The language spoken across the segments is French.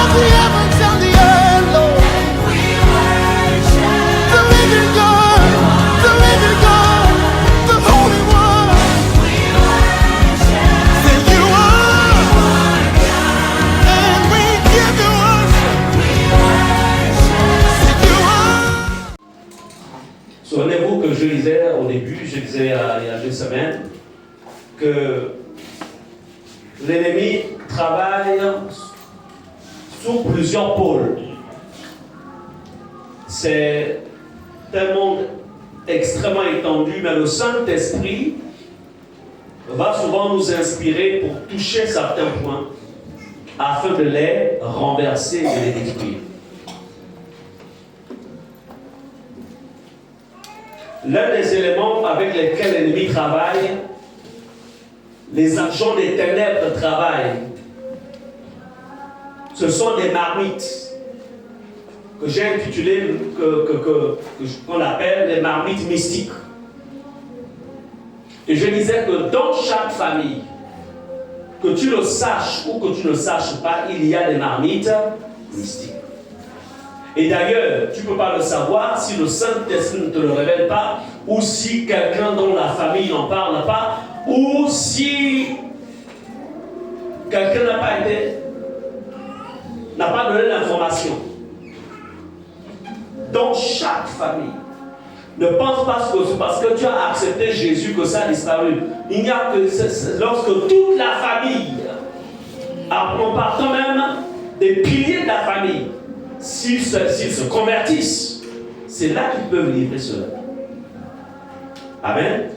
of the heavens and the earth, Lord. The living God, the Holy One. Say you are, and we give you worship. Say you are. Souvenez-vous que je disais au début, je disais il y a 2 semaines, que l'ennemi travaille sur plusieurs pôles. C'est un monde extrêmement étendu, mais le Saint-Esprit va souvent nous inspirer pour toucher certains points afin de les renverser et de les détruire. L'un des éléments avec lesquels l'ennemi travaille, les agents des ténèbres travaillent, ce sont des marmites que j'ai intitulées, qu'on appelle les marmites mystiques. Et je disais que dans chaque famille, que tu le saches ou que tu ne saches pas, il y a des marmites mystiques. Et d'ailleurs, tu ne peux pas le savoir si le Saint-Esprit ne te le révèle pas, ou si quelqu'un dans la famille n'en parle pas, ou si quelqu'un n'a pas donné l'information. Dans chaque famille, ne pense pas que c'est parce que tu as accepté Jésus que ça a disparu. Il n'y a que lorsque toute la famille, en partant même des piliers de la famille, s'ils se convertissent, c'est là qu'ils peuvent livrer cela. Amen.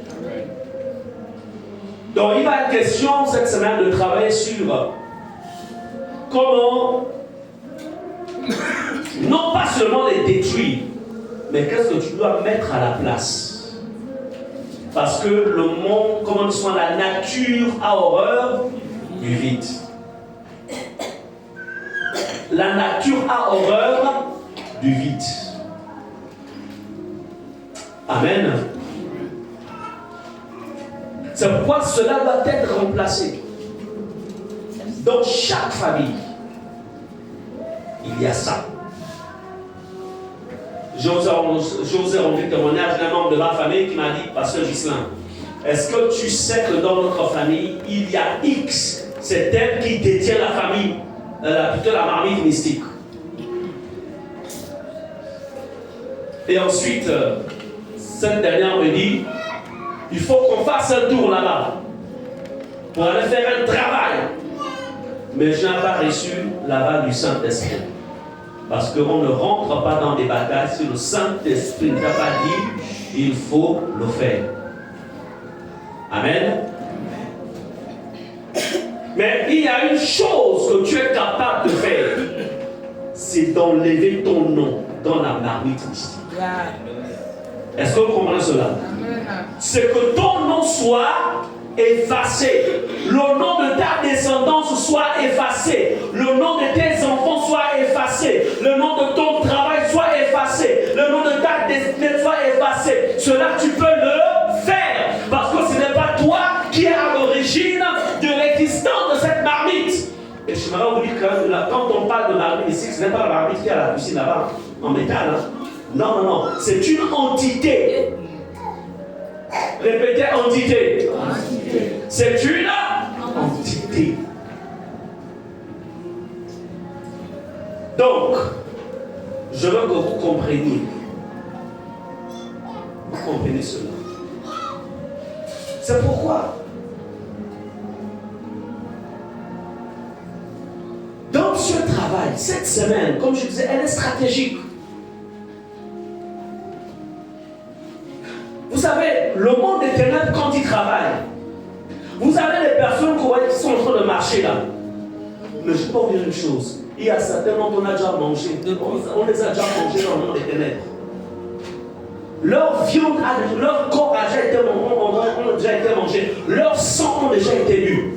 Donc il va être question cette semaine de travailler sur comment, non pas seulement les détruire, mais qu'est-ce que tu dois mettre à la place. Parce que le monde, comment soit la nature a horreur du vide. La nature a horreur du vide. Amen. C'est pourquoi cela doit être remplacé. Dans chaque famille, il y a ça. Je vous ai rendu témoignage d'un membre de ma famille qui m'a dit, Pasteur Ghislain, est-ce que tu sais que dans notre famille, il y a X, c'est elle qui détient la famille, plutôt la marmite mystique. Et ensuite, cette dernière me dit, il faut qu'on fasse un tour là-bas pour aller faire un travail. Mais je n'ai pas reçu l'aval du Saint-Esprit. Parce qu'on ne rentre pas dans des batailles si le Saint-Esprit ne t'a pas dit, il faut le faire. Amen. Mais il y a une chose que tu es capable de faire, c'est d'enlever ton nom dans la marmite mystique. Est-ce que vous comprenez cela? C'est que ton nom soit effacé, le nom de ta descendance soit effacé, le nom de tes enfants soit effacé, le nom de ton travail soit effacé, le nom de ta destinée soit effacé. Cela tu peux le faire parce que ce n'est pas toi qui es à l'origine de l'existence de cette marmite. Et je me vous dire que quand on parle de marmite ici, ce n'est pas la marmite qui est à la cuisine là-bas en métal. Hein? Non, non, non, c'est une entité. Répétez, entité. C'est une entité. Donc, je veux que vous compreniez. Vous comprenez cela. C'est pourquoi, dans ce travail, cette semaine, comme je disais, elle est stratégique. Vous savez, le monde des ténèbres, quand il travaille, vous avez des personnes qui sont en train de marcher là. Mais je peux vous dire une chose. Il y a certains dont on a déjà mangé. On les a déjà mangés dans le monde des ténèbres. Leur viande, leur corps a déjà été mangé. Leur sang a déjà été bu.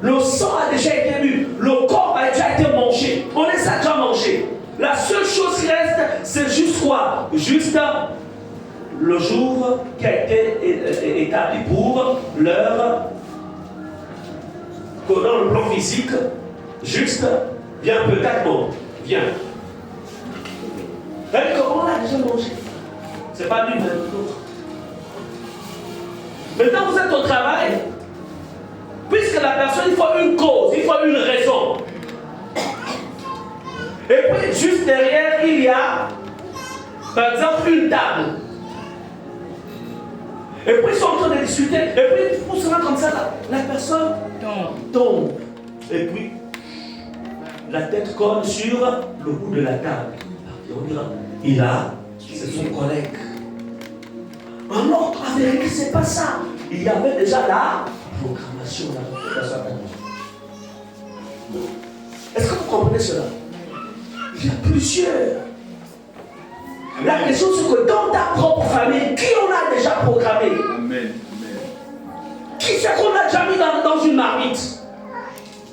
Le sang a déjà été bu. Le corps a déjà été mangé. On les a déjà mangés. La seule chose qui reste, c'est juste quoi? Juste le jour qui a été établi pour leur, dans le plan physique, Juste, viens un peu, calme, viens. Comment on a déjà mangé? C'est pas lui, mais l'autre. Maintenant, vous êtes au travail. Puisque la personne, il faut une cause, il faut une raison. Et puis, juste derrière, il y a, par exemple, une table. Et puis, ils sont en train de discuter. Et puis, pour se rendre comme ça, la personne tombe. Et puis, la tête colle sur le bout de la table. C'est son collègue. Alors, en vérité, c'est pas ça. Il y avait déjà la programmation, la programmation. Est-ce que vous comprenez cela? Il y a plusieurs. La question, c'est que dans ta propre famille, qui on a déjà programmé? Amen. Qui c'est qu'on a déjà mis dans une marmite?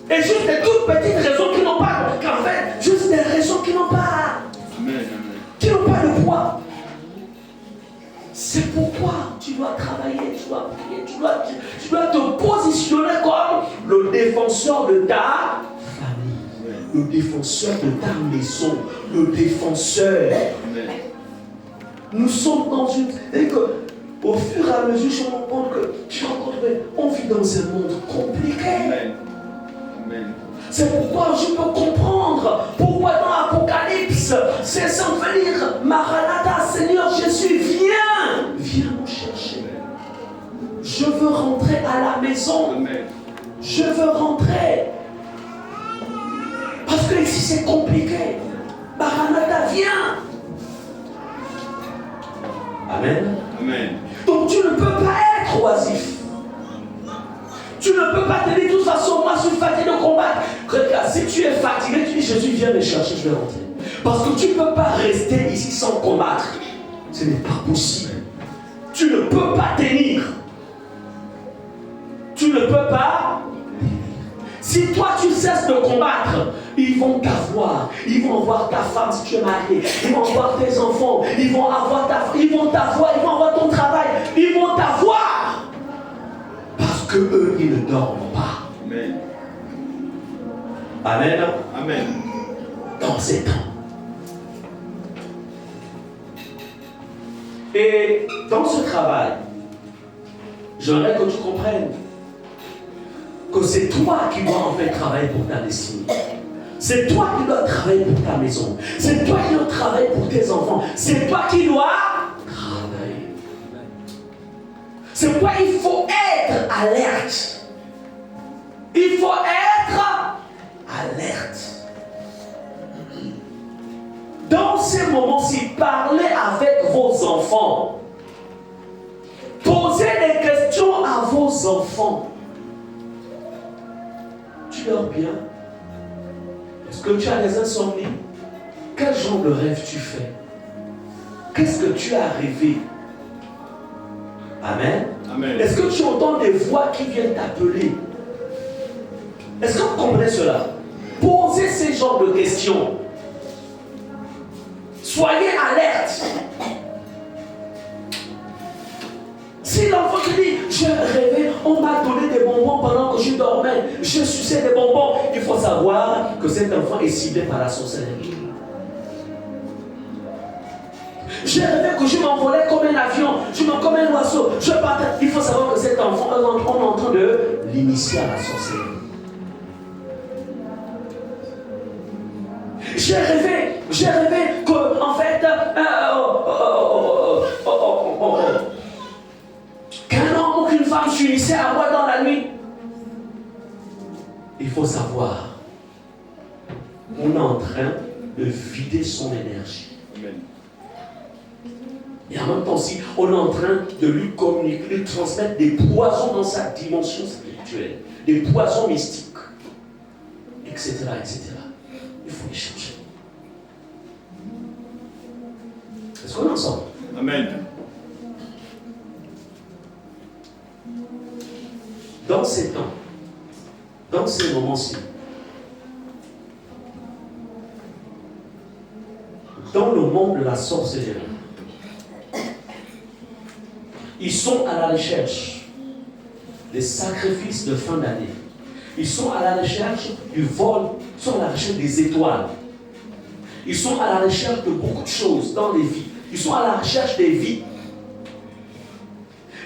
Et juste des toutes petites raisons qui n'ont pas, en fait, juste des raisons qui n'ont pas, qui n'ont pas de poids. C'est pourquoi tu dois travailler, tu dois prier, tu dois te positionner comme le défenseur de ta famille, le défenseur de ta maison, le défenseur. Nous sommes dans une... Et que, au fur et à mesure, je me rends compte que tu rencontres, on vit dans un monde compliqué. Amen. C'est pourquoi je peux comprendre pourquoi dans l'Apocalypse, c'est sans venir, Maranatha, Seigneur Jésus, viens nous chercher. Je veux rentrer à la maison. Amen. Je veux rentrer. Parce que ici c'est compliqué. Maranatha, viens. Amen. Amen. Donc tu ne peux pas être oisif. Tu ne peux pas te dire de toute façon, moi je suis fatigué de combattre. Regarde, si tu es fatigué, tu dis Jésus, viens me chercher, je vais rentrer. Parce que tu ne peux pas rester ici sans combattre. Ce n'est pas possible. Tu ne peux pas tenir. Tu ne peux pas. Si toi tu cesses de combattre, ils vont t'avoir. Ils vont voir ta femme si tu es marié. Ils vont voir tes enfants. Ils vont avoir ils vont t'avoir. Ils vont avoir ton travail. Ils vont t'avoir. Parce que eux, ils ne dorment pas. Amen. Amen. Amen. Dans ces temps. Et dans ce travail, j'aimerais que tu comprennes que c'est toi qui dois en fait travailler pour ta destinée. C'est toi qui dois travailler pour ta maison. C'est toi qui dois travailler pour tes enfants. C'est toi qui dois travailler. C'est pourquoi il faut être alerte. Il faut être alerte. Dans ces moments-ci, parlez avec vos enfants. Posez des questions à vos enfants. Tu dors bien? Est-ce que tu as des insomnies? Quel genre de rêve tu fais? Qu'est-ce que tu as rêvé? Amen. Amen. Est-ce que tu entends des voix qui viennent t'appeler? Est-ce que vous comprenez cela? Posez ces genres de questions. Soyez alerte. Si l'enfant te dit, je rêvais, on m'a donné des bonbons pendant que je dormais, je suçais des bonbons, il faut savoir que cet enfant est ciblé par la sorcellerie. J'ai rêvé que je m'envolais comme un avion, comme un oiseau, je partais. Il faut savoir que cet enfant, on est en train de l'initier à la sorcellerie. J'ai rêvé que, en fait, qu'un homme ou qu'une femme s'unissait à moi dans la nuit. Il faut savoir, on est en train de vider son énergie. Amen. Et en même temps aussi, on est en train de lui communiquer, lui transmettre des poisons dans sa dimension spirituelle, des poisons mystiques, etc., etc. Il faut les changer. Est-ce qu'on est ensemble? Amen. Dans ces temps, dans ces moments-ci, dans le monde de la sorcellerie, ils sont à la recherche des sacrifices de fin d'année. Ils sont à la recherche du vol, ils sont à la recherche des étoiles. Ils sont à la recherche de beaucoup de choses dans les vies. Ils sont à la recherche des vies.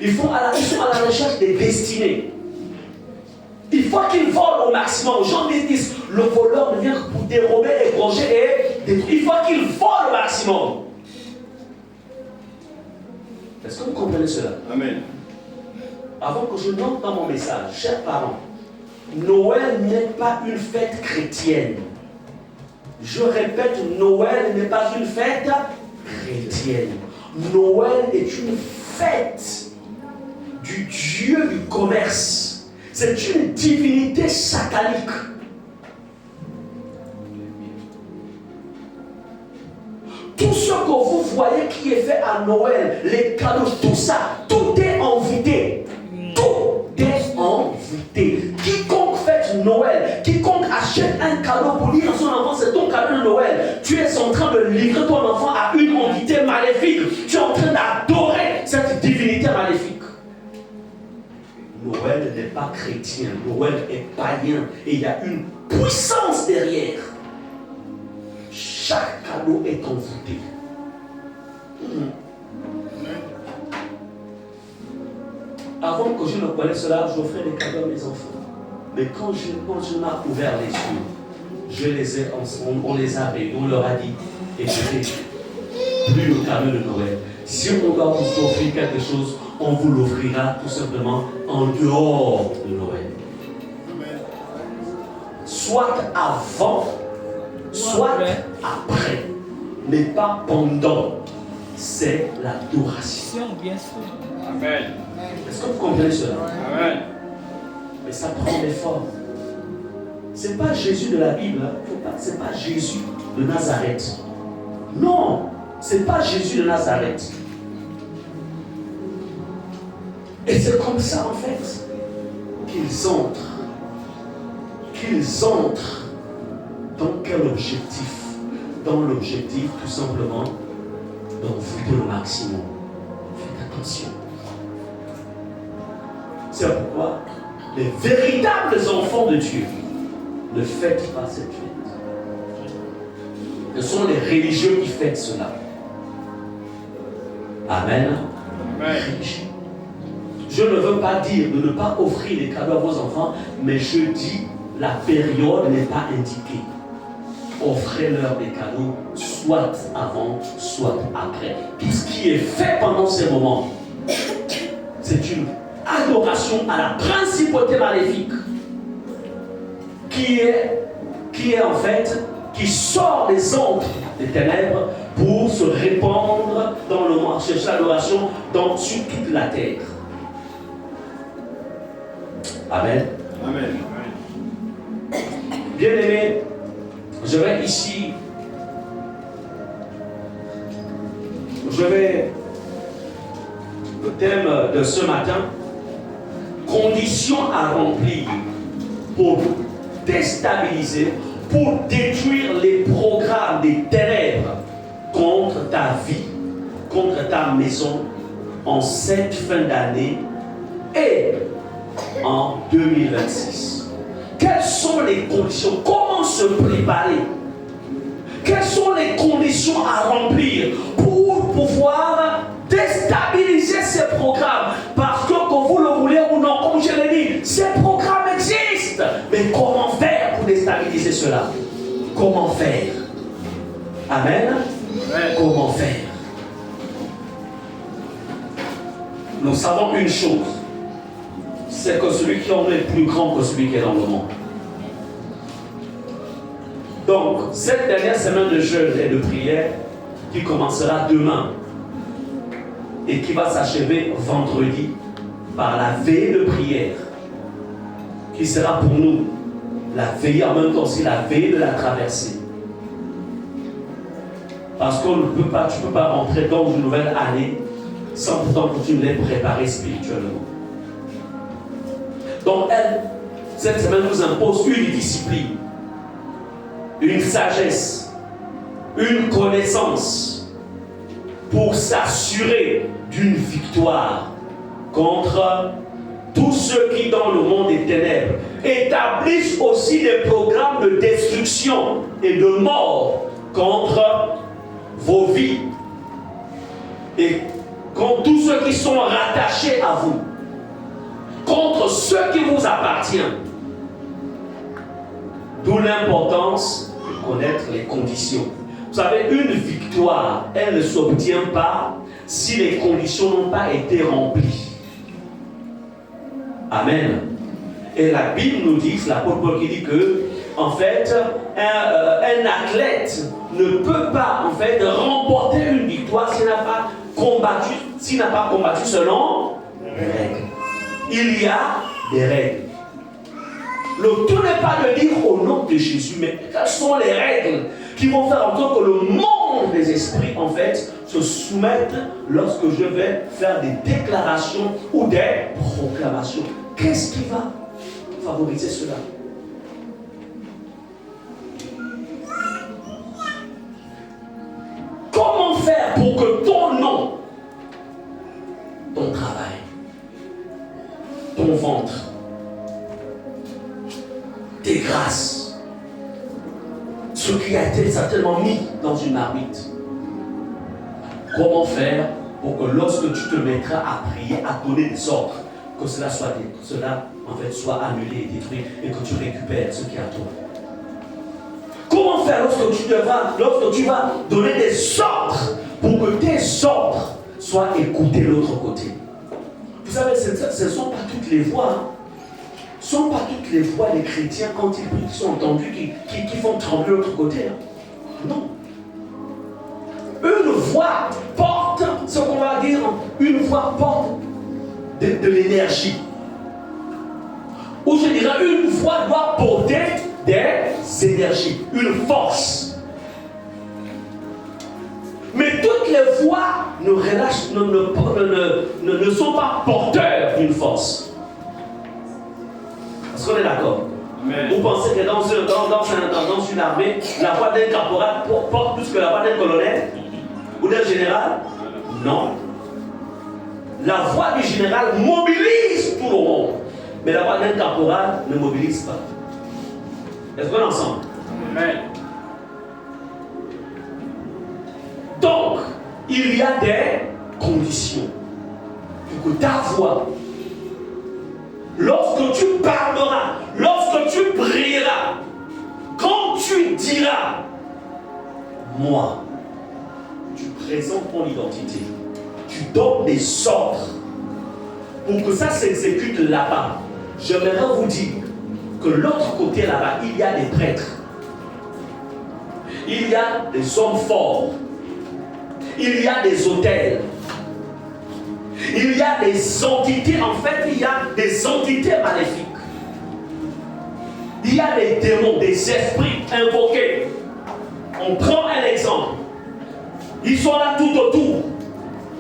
Ils sont à la recherche des destinées. Il faut qu'ils volent au maximum. Jean disent, le voleur ne vient que pour dérober, égorger et détruire. Il faut qu'ils volent au maximum. Est-ce que vous comprenez cela? Amen. Avant que je n'entre dans mon message, chers parents, Noël n'est pas une fête chrétienne. Je répète, Noël n'est pas une fête chrétienne. Noël est une fête du Dieu du commerce. C'est une divinité satanique. Tout ce que vous voyez qui est fait à Noël, les cadeaux, tout ça, tout est envoûté. Tout est envoûté. Quiconque fête Noël, quiconque achète un cadeau pour dire à son enfant, c'est ton cadeau de Noël, tu es en train de livrer ton enfant à une entité maléfique. Tu es en train d'adorer cette divinité maléfique. Noël n'est pas chrétien, Noël est païen et il y a une puissance derrière. Chaque cadeau est envoûté. Avant que je ne connaisse cela, j'offrais des cadeaux à mes enfants. Mais quand je m'ai ouvert les yeux, on les a réunis, on leur a dit, écoutez, plus le cadeau de Noël. Si on doit vous offrir quelque chose, on vous l'offrira tout simplement en dehors de Noël. Soit avant, soit après, mais pas pendant. C'est l'adoration. Bien sûr. Amen. Est-ce que vous comprenez cela? Amen. Mais ça prend des formes. Ce n'est pas Jésus de la Bible, ce n'est pas Jésus de Nazareth. Non, ce n'est pas Jésus de Nazareth. Et c'est comme ça en fait qu'ils entrent dans quel objectif? Dans l'objectif tout simplement d'envoûter le maximum. Faites attention. C'est pourquoi les véritables enfants de Dieu ne fêtent pas cette fête. Ce sont les religieux qui fêtent cela. Amen. Amen. Je ne veux pas dire de ne pas offrir des cadeaux à vos enfants, mais je dis la période n'est pas indiquée. Offrez-leur des cadeaux, soit avant, soit après. Tout ce qui est fait pendant ces moments, c'est une adoration à la principauté maléfique qui est en fait, qui sort des ombres des ténèbres pour se répandre dans le monde, chercher l'adoration sur toute la terre. Amen. Amen. Bien-aimés, je vais le thème de ce matin, conditions à remplir pour déstabiliser, pour détruire les programmes des ténèbres contre ta vie, contre ta maison en cette fin d'année et en 2026. Quelles sont les conditions? Comment se préparer? Quelles sont les conditions à remplir pour pouvoir déstabiliser ces programmes? Parce que vous le voulez ou non, comme je l'ai dit, ces programmes existent. Mais comment faire pour déstabiliser cela? Comment faire? Amen. Amen. Comment faire? Nous savons une chose, c'est que celui qui en est plus grand que celui qui est dans le monde. Donc, cette dernière semaine de jeûne et de prière qui commencera demain et qui va s'achever vendredi par la veillée de prière qui sera pour nous la veillée en même temps aussi la veillée de la traversée. Parce qu'on ne peut pas, tu ne peux pas rentrer dans une nouvelle année sans pourtant que tu ne l'aies préparé spirituellement. Donc cette semaine nous impose une discipline, une sagesse, une connaissance pour s'assurer d'une victoire contre tous ceux qui dans le monde des ténèbres établissent aussi des programmes de destruction et de mort contre vos vies et contre tous ceux qui sont rattachés à vous, contre ceux qui vous appartiennent. D'où l'importance de connaître les conditions. Vous savez, une victoire, elle ne s'obtient pas si les conditions n'ont pas été remplies. Amen. Et la Bible nous dit, c'est l'apôtre Paul qui dit que, en fait, un athlète ne peut pas, en fait, remporter une victoire s'il n'a pas combattu selon les règles. Il y a des règles. Le tout n'est pas de dire au nom de Jésus, mais quelles sont les règles qui vont faire en sorte que le monde des esprits, en fait, se soumette lorsque je vais faire des déclarations ou des proclamations. Qu'est-ce qui va favoriser cela? Comment faire pour que ton nom, ton travail, ton ventre, tes grâces, ce qui a été certainement mis dans une marmite, comment faire pour que lorsque tu te mettras à prier, à donner des ordres, que cela soit annulé et détruit et que tu récupères ce qui est à toi? Comment faire lorsque tu vas donner des ordres pour que tes ordres soient écoutés de l'autre côté? Vous savez, ce ne sont pas toutes les voix. Ce ne sont pas toutes les voix des chrétiens quand ils prient qui sont entendus, qui font trembler l'autre côté. Non. Une voix porte, ce qu'on va dire, une voix porte de l'énergie. Ou je dirais, une voix doit porter des énergies, une force. Mais toutes les voix ne sont pas porteurs d'une force. Est-ce qu'on est d'accord? Vous pensez que dans une armée, la voix d'un caporal porte plus que la voix d'un colonel ou d'un général? Non. La voix du général mobilise tout le monde, mais la voix d'un caporal ne mobilise pas. Est-ce qu'on est ensemble? Amen. Donc, il y a des conditions pour que ta voix, lorsque tu parleras, lorsque tu prieras, quand tu diras, moi, tu présentes ton identité, tu donnes des ordres pour que ça s'exécute là-bas. J'aimerais vous dire que l'autre côté là-bas, il y a des prêtres, il y a des hommes forts, il y a des autels, il y a des entités, en fait, il y a des entités maléfiques. Il y a des démons, des esprits invoqués. On prend un exemple. Ils sont là tout autour.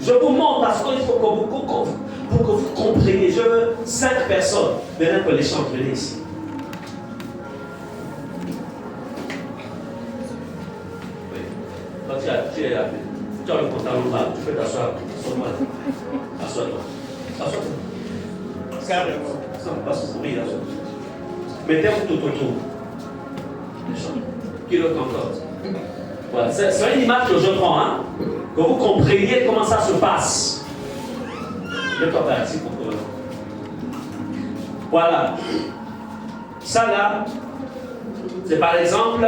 Je vous montre parce qu'il faut que vous compreniez. Je veux 5 personnes. Maintenant que les chants, venez ici. Oui. Quand tu as le pantalon mal, tu peux t'asseoir. Assois-toi. Assois-toi. Mettez-vous tout autour. Qui le encore? Voilà. C'est une image que je prends, hein? Que vous compreniez comment ça se passe. Mets-toi par ici pour que... Voilà. Ça là, c'est par exemple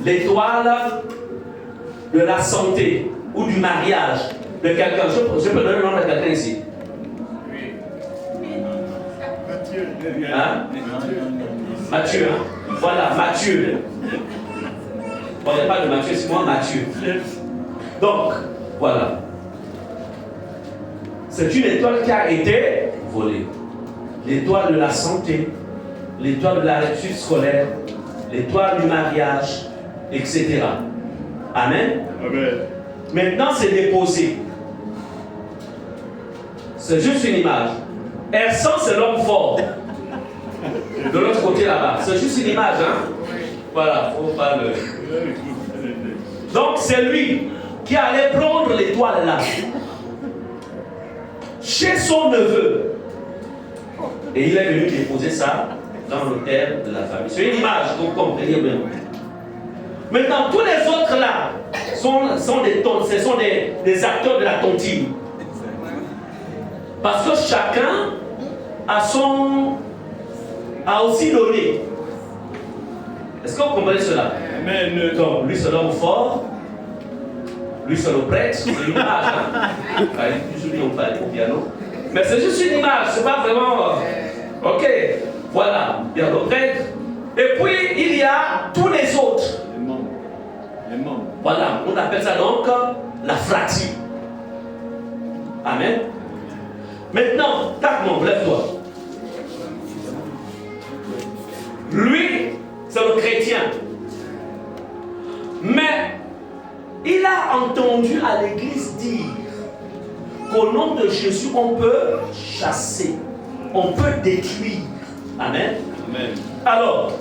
l'étoile de la santé ou du mariage de quelqu'un. Je peux donner le nom de quelqu'un ici. Hein? Mathieu, hein? Voilà, Mathieu. Bon, il n'y a pas de Mathieu, c'est moi Mathieu. Donc, voilà. C'est une étoile qui a été volée. L'étoile de la santé, l'étoile de la réussite scolaire, l'étoile du mariage, etc. Amen. Amen. Maintenant, c'est déposé. C'est juste une image. Ersan, c'est l'homme fort. De l'autre côté là-bas. C'est juste une image, hein? Voilà, il ne faut pas le... Donc, c'est lui qui allait prendre l'étoile là. Chez son neveu. Et il est venu déposer ça dans l'autel de la famille. C'est une image, que vous comprenez bien. Maintenant, tous les autres là sont des acteurs de la tontine. Parce que chacun a aussi donné. Est-ce que vous comprenez cela? Amen. Donc, lui c'est l'homme fort, lui c'est le prêtre, c'est une image. Hein? Toujours on parle au piano. Mais c'est juste une image, c'est pas vraiment. Ok, voilà, il y a le prêtre. Et puis il y a tous les autres. Les membres. Voilà, on appelle ça donc la fratrie. Amen. Maintenant, Tacmon, lève-toi. Lui, c'est le chrétien. Mais il a entendu à l'église dire qu'au nom de Jésus, on peut chasser, on peut détruire. Amen. Amen. Alors,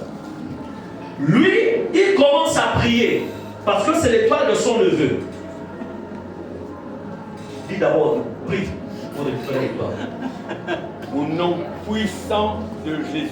lui, il commence à prier parce que c'est l'étoile de son neveu. Dis d'abord, prie pour récupérer l'étoile. Au nom puissant de Jésus.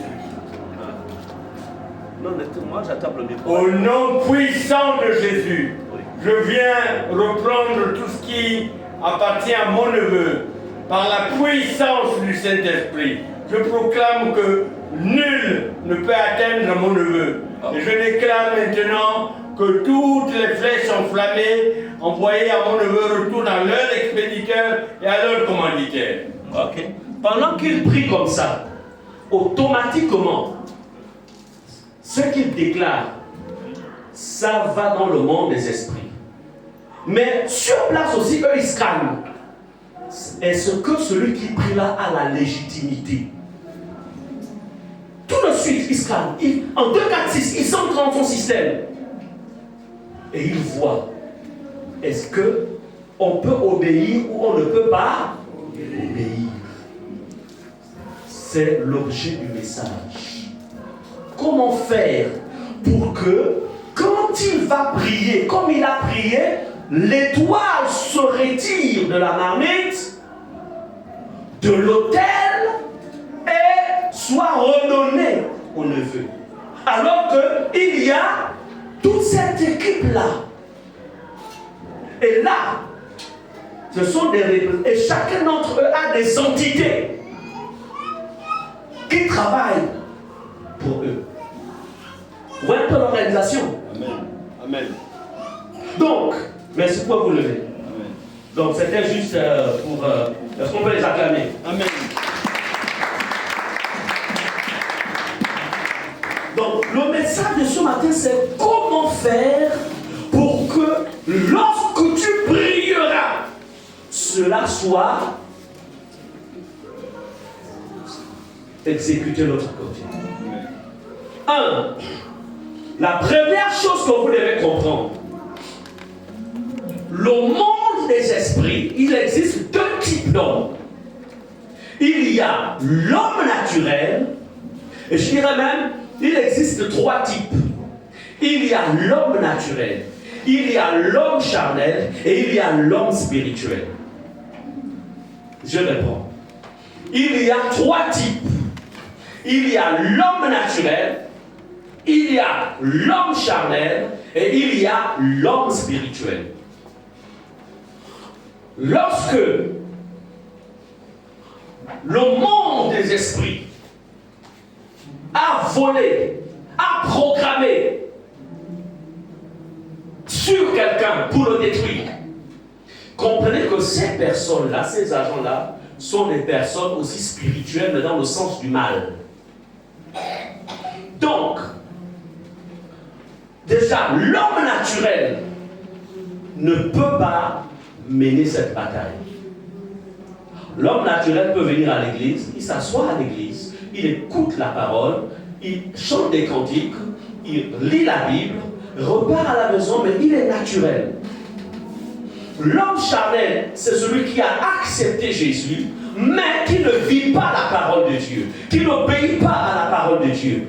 Non, moi j'attaque le micro. Au nom puissant de Jésus, je viens reprendre tout ce qui appartient à mon neveu par la puissance du Saint-Esprit. Je proclame que nul ne peut atteindre mon neveu. Et je déclare maintenant que toutes les flèches enflammées envoyées à mon neveu retournent à leur expéditeur et à leur commanditaire. Ok. Pendant qu'il prie comme ça, automatiquement, ce qu'il déclare, ça va dans le monde des esprits. Mais sur place aussi, eux, ils se calment. Est-ce que celui qui prie là a la légitimité? Tout de suite, il se calme. En 2, 4, 6, il s'entre dans son système. Et il voit. Est-ce qu'on peut obéir ou on ne peut pas obéir? C'est l'objet du message. Comment faire pour que, quand il va prier, comme il a prié, l'étoile se retire de la marmite, de l'autel, et soit redonnée au neveu. Alors qu'il y a toute cette équipe-là. Et là, ce sont des représentants. Et chacun d'entre eux a des entités qui travaillent pour eux. Vous voyez un peu l'organisation. Amen. Amen. Donc, merci pour vous lever. Amen. Donc, c'était juste pour... Est-ce qu'on peut les acclamer? Amen. Donc, le message de ce matin, c'est comment faire pour que lorsque tu prieras, cela soit exécuté de l'autre côté. Amen. 1. La première chose que vous devez comprendre, le monde des esprits, il existe 2 types d'hommes. Il y a l'homme naturel, et je dirais même, il existe 3 types. Il y a l'homme naturel, il y a l'homme charnel et il y a l'homme spirituel. Je réponds. Il y a 3 types. Il y a l'homme naturel, il y a l'homme charnel et il y a l'homme spirituel. Lorsque le monde des esprits a volé, a programmé sur quelqu'un pour le détruire, comprenez que ces personnes-là, ces agents-là, sont des personnes aussi spirituelles, mais dans le sens du mal. Donc, déjà, l'homme naturel ne peut pas mener cette bataille. L'homme naturel peut venir à l'église, il s'assoit à l'église, il écoute la parole, il chante des cantiques, il lit la Bible, repart à la maison, mais il est naturel. L'homme charnel, c'est celui qui a accepté Jésus, mais qui ne vit pas la parole de Dieu, qui n'obéit pas à la parole de Dieu.